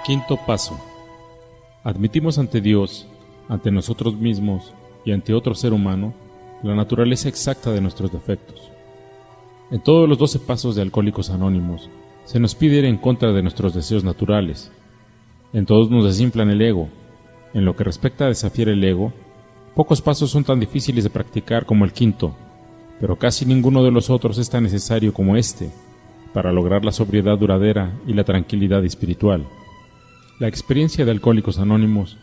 Quinto paso. Admitimos ante Dios, ante nosotros mismos y ante otro ser humano la naturaleza exacta de nuestros defectos. En todos los 12 pasos de Alcohólicos Anónimos se nos pide ir en contra de nuestros deseos naturales. En todos nos desinflan el ego. En lo que respecta a desafiar el ego, pocos pasos son tan difíciles de practicar como el quinto, pero casi ninguno de los otros es tan necesario como este para lograr la sobriedad duradera y la tranquilidad espiritual. La experiencia de Alcohólicos Anónimos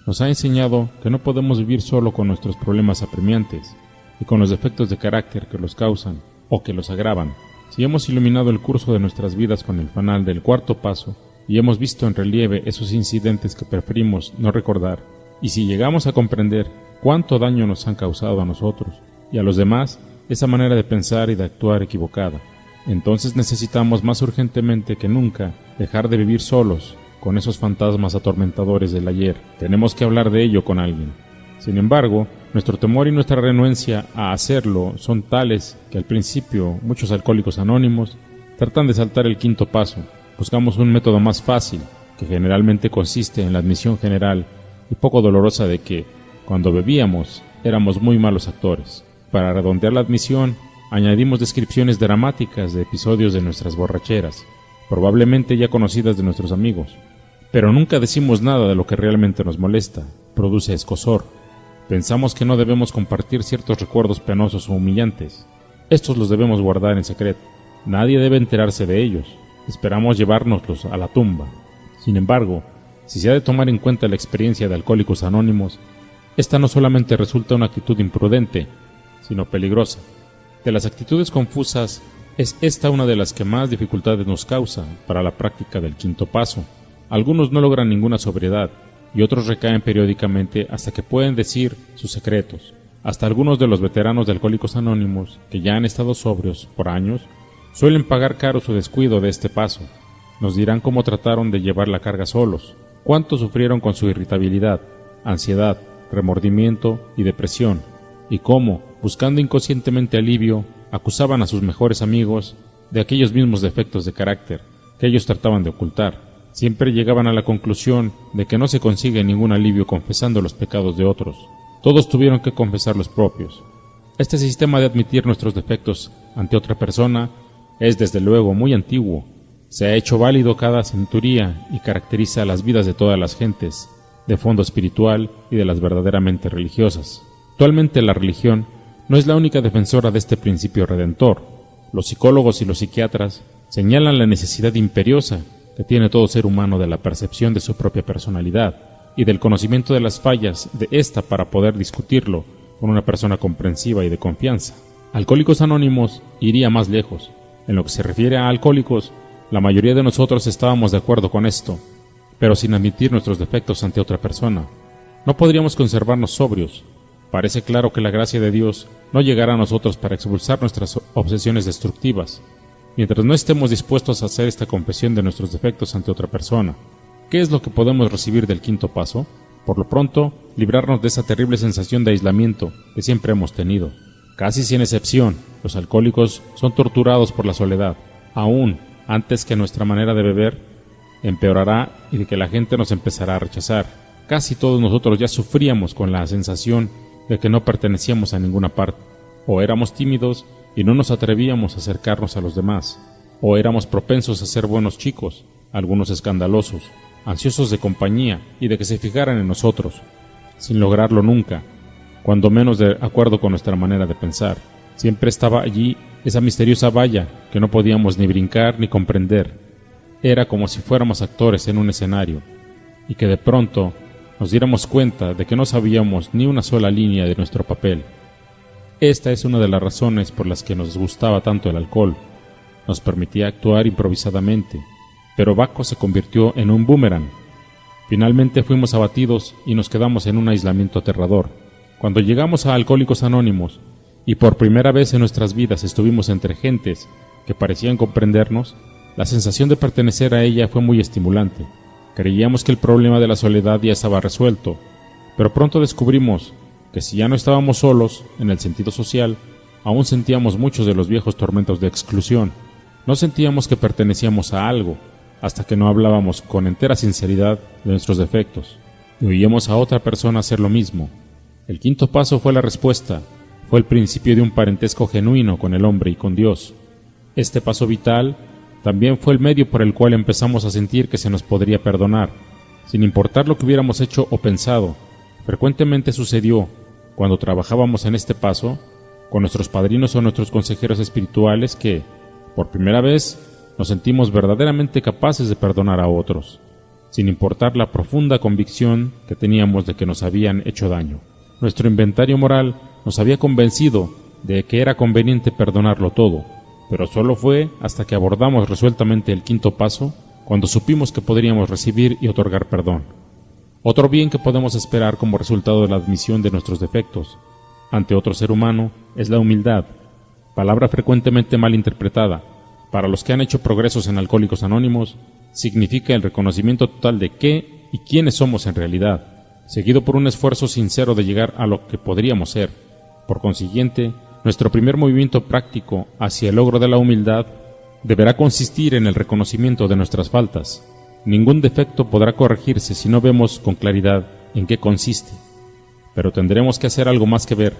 nos ha enseñado que no podemos vivir solo con nuestros problemas apremiantes y con los defectos de carácter que los causan o que los agravan. Si hemos iluminado el curso de nuestras vidas con el fanal del cuarto paso y hemos visto en relieve esos incidentes que preferimos no recordar, y si llegamos a comprender cuánto daño nos han causado a nosotros y a los demás esa manera de pensar y de actuar equivocada, entonces necesitamos más urgentemente que nunca dejar de vivir solos con esos fantasmas atormentadores del ayer. Tenemos que hablar de ello con alguien. Sin embargo, nuestro temor y nuestra renuencia a hacerlo son tales que al principio muchos alcohólicos anónimos tratan de saltar el quinto paso. Buscamos un método más fácil, que generalmente consiste en la admisión general y poco dolorosa de que, cuando bebíamos, éramos muy malos actores. Para redondear la admisión, añadimos descripciones dramáticas de episodios de nuestras borracheras, probablemente ya conocidas de nuestros amigos. Pero nunca decimos nada de lo que realmente nos molesta, produce escozor. Pensamos que no debemos compartir ciertos recuerdos penosos o humillantes. Estos los debemos guardar en secreto. Nadie debe enterarse de ellos. Esperamos llevárnoslos a la tumba. Sin embargo, si se ha de tomar en cuenta la experiencia de Alcohólicos Anónimos, esta no solamente resulta una actitud imprudente, sino peligrosa. De las actitudes confusas, es esta una de las que más dificultades nos causa para la práctica del quinto paso. Algunos no logran ninguna sobriedad y otros recaen periódicamente hasta que pueden decir sus secretos. Hasta algunos de los veteranos de Alcohólicos Anónimos, que ya han estado sobrios por años, suelen pagar caro su descuido de este paso. Nos dirán cómo trataron de llevar la carga solos, cuánto sufrieron con su irritabilidad, ansiedad, remordimiento y depresión, y cómo, buscando inconscientemente alivio, acusaban a sus mejores amigos de aquellos mismos defectos de carácter que ellos trataban de ocultar. Siempre llegaban a la conclusión de que no se consigue ningún alivio confesando los pecados de otros. Todos tuvieron que confesar los propios. Este sistema de admitir nuestros defectos ante otra persona es desde luego muy antiguo. Se ha hecho válido cada centuria y caracteriza las vidas de todas las gentes, de fondo espiritual y de las verdaderamente religiosas. Actualmente la religión no es la única defensora de este principio redentor. Los psicólogos y los psiquiatras señalan la necesidad imperiosa que tiene todo ser humano de la percepción de su propia personalidad y del conocimiento de las fallas de ésta para poder discutirlo con una persona comprensiva y de confianza. Alcohólicos Anónimos iría más lejos. En lo que se refiere a alcohólicos, la mayoría de nosotros estábamos de acuerdo con esto, pero sin admitir nuestros defectos ante otra persona. No podríamos conservarnos sobrios. Parece claro que la gracia de Dios no llegará a nosotros para expulsar nuestras obsesiones destructivas, mientras no estemos dispuestos a hacer esta confesión de nuestros defectos ante otra persona. ¿Qué es lo que podemos recibir del quinto paso? Por lo pronto, librarnos de esa terrible sensación de aislamiento que siempre hemos tenido. Casi sin excepción, los alcohólicos son torturados por la soledad, aún antes que nuestra manera de beber empeorará y de que la gente nos empezará a rechazar. Casi todos nosotros ya sufríamos con la sensación de que no pertenecíamos a ninguna parte, o éramos tímidos y no nos atrevíamos a acercarnos a los demás, o éramos propensos a ser buenos chicos, algunos escandalosos, ansiosos de compañía y de que se fijaran en nosotros, sin lograrlo nunca, cuando menos de acuerdo con nuestra manera de pensar. Siempre estaba allí esa misteriosa valla que no podíamos ni brincar ni comprender. Era como si fuéramos actores en un escenario, y que de pronto nos diéramos cuenta de que no sabíamos ni una sola línea de nuestro papel. Esta es una de las razones por las que nos gustaba tanto el alcohol. Nos permitía actuar improvisadamente, pero Baco se convirtió en un boomerang. Finalmente fuimos abatidos y nos quedamos en un aislamiento aterrador. Cuando llegamos a Alcohólicos Anónimos, y por primera vez en nuestras vidas estuvimos entre gentes que parecían comprendernos, la sensación de pertenecer a ella fue muy estimulante. Creíamos que el problema de la soledad ya estaba resuelto, pero pronto descubrimos que si ya no estábamos solos, en el sentido social, aún sentíamos muchos de los viejos tormentos de exclusión. No sentíamos que pertenecíamos a algo, hasta que no hablábamos con entera sinceridad de nuestros defectos y oíamos a otra persona hacer lo mismo. El quinto paso fue la respuesta, fue el principio de un parentesco genuino con el hombre y con Dios. Este paso vital también fue el medio por el cual empezamos a sentir que se nos podría perdonar, sin importar lo que hubiéramos hecho o pensado. Frecuentemente sucedió, cuando trabajábamos en este paso, con nuestros padrinos o nuestros consejeros espirituales que, por primera vez, nos sentimos verdaderamente capaces de perdonar a otros, sin importar la profunda convicción que teníamos de que nos habían hecho daño. Nuestro inventario moral nos había convencido de que era conveniente perdonarlo todo, pero solo fue hasta que abordamos resueltamente el quinto paso cuando supimos que podríamos recibir y otorgar perdón. Otro bien que podemos esperar como resultado de la admisión de nuestros defectos ante otro ser humano es la humildad, palabra frecuentemente mal interpretada. Para los que han hecho progresos en Alcohólicos Anónimos, significa el reconocimiento total de qué y quiénes somos en realidad, seguido por un esfuerzo sincero de llegar a lo que podríamos ser. Por consiguiente, nuestro primer movimiento práctico hacia el logro de la humildad deberá consistir en el reconocimiento de nuestras faltas. Ningún defecto podrá corregirse si no vemos con claridad en qué consiste. Pero tendremos que hacer algo más que ver.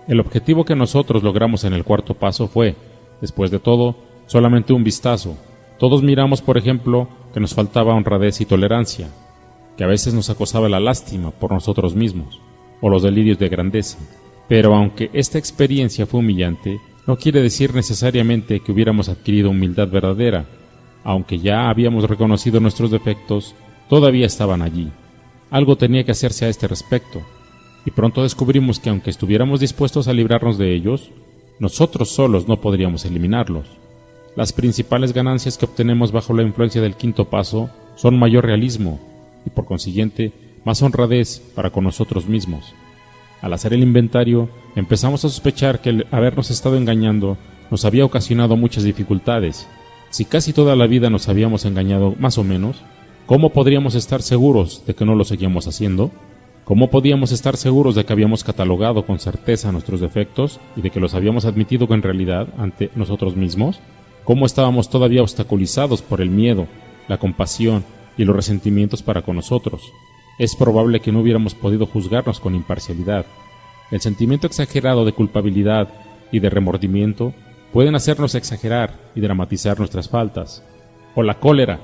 El objetivo que nosotros logramos en el cuarto paso fue, después de todo, solamente un vistazo. Todos miramos, por ejemplo, que nos faltaba honradez y tolerancia, que a veces nos acosaba la lástima por nosotros mismos, o los delirios de grandeza. Pero aunque esta experiencia fue humillante, no quiere decir necesariamente que hubiéramos adquirido humildad verdadera. Aunque ya habíamos reconocido nuestros defectos, todavía estaban allí. Algo tenía que hacerse a este respecto, y pronto descubrimos que aunque estuviéramos dispuestos a librarnos de ellos, nosotros solos no podríamos eliminarlos. Las principales ganancias que obtenemos bajo la influencia del quinto paso son mayor realismo, y por consiguiente, más honradez para con nosotros mismos. Al hacer el inventario, empezamos a sospechar que el habernos estado engañando nos había ocasionado muchas dificultades. Si casi toda la vida nos habíamos engañado más o menos, ¿cómo podríamos estar seguros de que no lo seguíamos haciendo? ¿Cómo podíamos estar seguros de que habíamos catalogado con certeza nuestros defectos y de que los habíamos admitido con realidad ante nosotros mismos? ¿Cómo estábamos todavía obstaculizados por el miedo, la compasión y los resentimientos para con nosotros? Es probable que no hubiéramos podido juzgarnos con imparcialidad. El sentimiento exagerado de culpabilidad y de remordimiento pueden hacernos exagerar y dramatizar nuestras faltas, o la cólera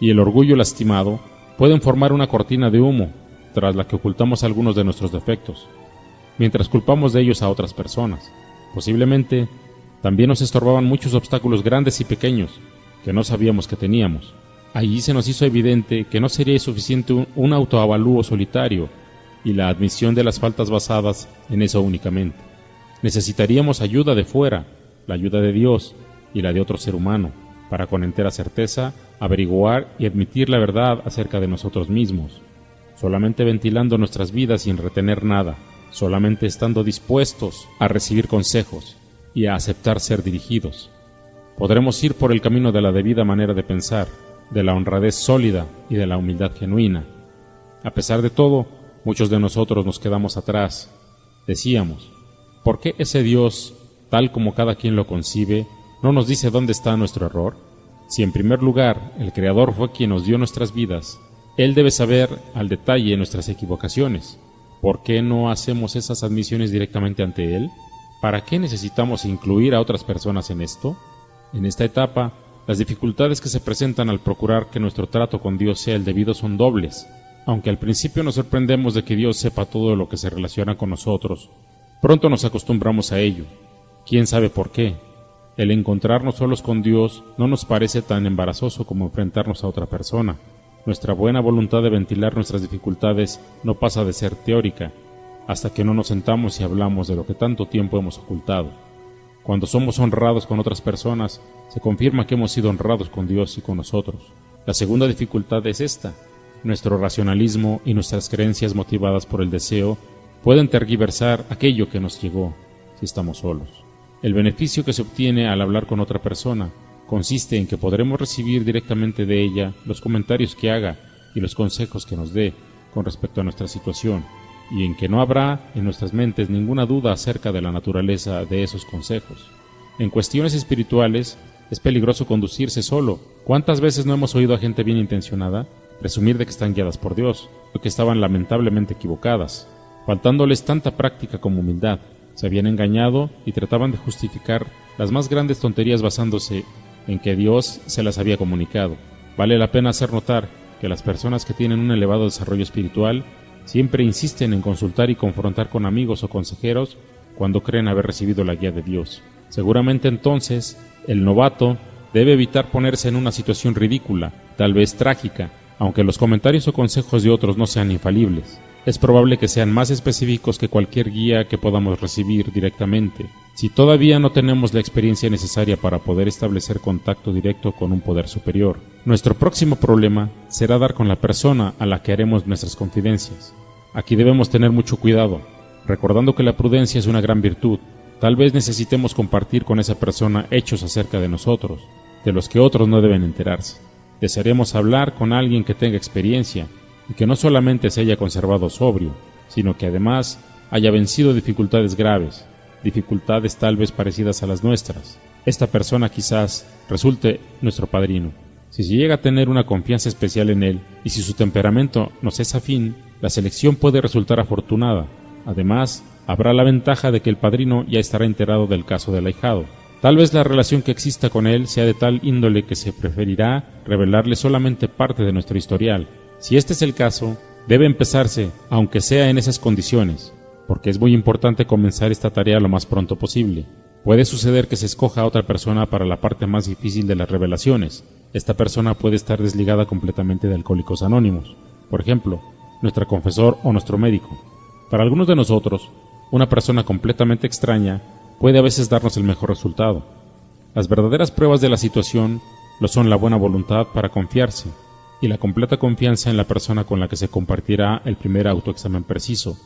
y el orgullo lastimado pueden formar una cortina de humo tras la que ocultamos algunos de nuestros defectos, mientras culpamos de ellos a otras personas. Posiblemente también nos estorbaban muchos obstáculos grandes y pequeños que no sabíamos que teníamos. Allí se nos hizo evidente que no sería suficiente un autoavalúo solitario y la admisión de las faltas basadas en eso únicamente. Necesitaríamos ayuda de fuera, la ayuda de Dios y la de otro ser humano, para con entera certeza averiguar y admitir la verdad acerca de nosotros mismos, solamente ventilando nuestras vidas sin retener nada, solamente estando dispuestos a recibir consejos y a aceptar ser dirigidos. Podremos ir por el camino de la debida manera de pensar, de la honradez sólida y de la humildad genuina. A pesar de todo, muchos de nosotros nos quedamos atrás. Decíamos, ¿por qué ese Dios, tal como cada quien lo concibe, no nos dice dónde está nuestro error? Si en primer lugar el Creador fue quien nos dio nuestras vidas, Él debe saber al detalle nuestras equivocaciones. ¿Por qué no hacemos esas admisiones directamente ante Él? ¿Para qué necesitamos incluir a otras personas en esto? En esta etapa, las dificultades que se presentan al procurar que nuestro trato con Dios sea el debido son dobles. Aunque al principio nos sorprendemos de que Dios sepa todo lo que se relaciona con nosotros, pronto nos acostumbramos a ello. ¿Quién sabe por qué? El encontrarnos solos con Dios no nos parece tan embarazoso como enfrentarnos a otra persona. Nuestra buena voluntad de ventilar nuestras dificultades no pasa de ser teórica, hasta que no nos sentamos y hablamos de lo que tanto tiempo hemos ocultado. Cuando somos honrados con otras personas, se confirma que hemos sido honrados con Dios y con nosotros. La segunda dificultad es esta. Nuestro racionalismo y nuestras creencias motivadas por el deseo pueden tergiversar aquello que nos llegó si estamos solos. El beneficio que se obtiene al hablar con otra persona consiste en que podremos recibir directamente de ella los comentarios que haga y los consejos que nos dé con respecto a nuestra situación, y en que no habrá en nuestras mentes ninguna duda acerca de la naturaleza de esos consejos. En cuestiones espirituales, Es peligroso conducirse solo. ¿Cuántas veces no hemos oído a gente bien intencionada presumir de que están guiadas por Dios, o que estaban lamentablemente equivocadas? Faltándoles tanta práctica como humildad, se habían engañado y trataban de justificar las más grandes tonterías basándose en que Dios se las había comunicado. Vale la pena hacer notar que las personas que tienen un elevado desarrollo espiritual siempre insisten en consultar y confrontar con amigos o consejeros cuando creen haber recibido la guía de Dios. Seguramente entonces, el novato debe evitar ponerse en una situación ridícula, tal vez trágica, aunque los comentarios o consejos de otros no sean infalibles. Es probable que sean más específicos que cualquier guía que podamos recibir directamente. Si todavía no tenemos la experiencia necesaria para poder establecer contacto directo con un poder superior, nuestro próximo problema será dar con la persona a la que haremos nuestras confidencias. Aquí debemos tener mucho cuidado, recordando que la prudencia es una gran virtud. Tal vez necesitemos compartir con esa persona hechos acerca de nosotros, de los que otros no deben enterarse. Desearemos hablar con alguien que tenga experiencia y que no solamente se haya conservado sobrio, sino que además haya vencido dificultades graves, dificultades tal vez parecidas a las nuestras. Esta persona quizás resulte nuestro padrino. Si se llega a tener una confianza especial en él y si su temperamento nos es afín, la selección puede resultar afortunada. Además, habrá la ventaja de que el padrino ya estará enterado del caso del ahijado. Tal vez la relación que exista con él sea de tal índole que se preferirá revelarle solamente parte de nuestro historial. Si este es el caso, debe empezarse, aunque sea en esas condiciones, porque es muy importante comenzar esta tarea lo más pronto posible. Puede suceder que se escoja a otra persona para la parte más difícil de las revelaciones. Esta persona puede estar desligada completamente de Alcohólicos Anónimos, por ejemplo, nuestro confesor o nuestro médico. Para algunos de nosotros, una persona completamente extraña puede a veces darnos el mejor resultado. Las verdaderas pruebas de la situación lo son la buena voluntad para confiarse y la completa confianza en la persona con la que se compartirá el primer autoexamen preciso.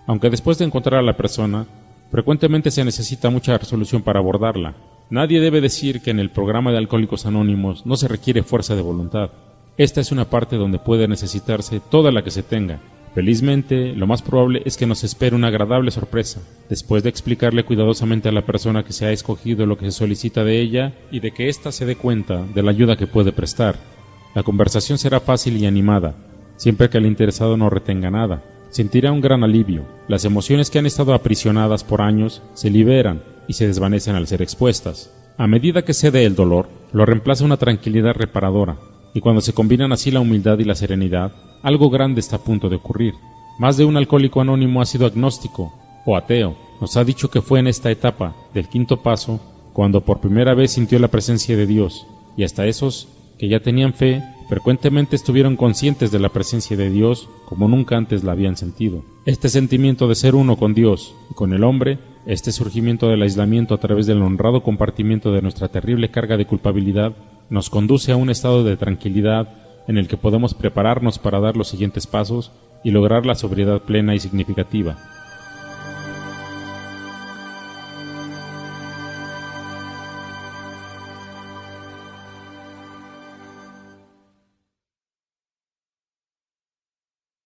Aunque después de encontrar a la persona, frecuentemente se necesita mucha resolución para abordarla. Nadie debe decir que en el programa de Alcohólicos Anónimos no se requiere fuerza de voluntad. Esta es una parte donde puede necesitarse toda la que se tenga. Felizmente, lo más probable es que nos espere una agradable sorpresa, después de explicarle cuidadosamente a la persona que se ha escogido lo que se solicita de ella y de que ésta se dé cuenta de la ayuda que puede prestar. La conversación será fácil y animada, siempre que el interesado no retenga nada. Sentirá un gran alivio. Las emociones que han estado aprisionadas por años se liberan y se desvanecen al ser expuestas. A medida que cede el dolor, lo reemplaza una tranquilidad reparadora, y cuando se combinan así la humildad y la serenidad, algo grande está a punto de ocurrir. Más de un alcohólico anónimo ha sido agnóstico o ateo. Nos ha dicho que fue en esta etapa del quinto paso cuando por primera vez sintió la presencia de Dios, y hasta esos que ya tenían fe frecuentemente estuvieron conscientes de la presencia de Dios como nunca antes la habían sentido. Este sentimiento de ser uno con Dios y con el hombre, este surgimiento del aislamiento a través del honrado compartimiento de nuestra terrible carga de culpabilidad, nos conduce a un estado de tranquilidad en el que podemos prepararnos para dar los siguientes pasos y lograr la sobriedad plena y significativa.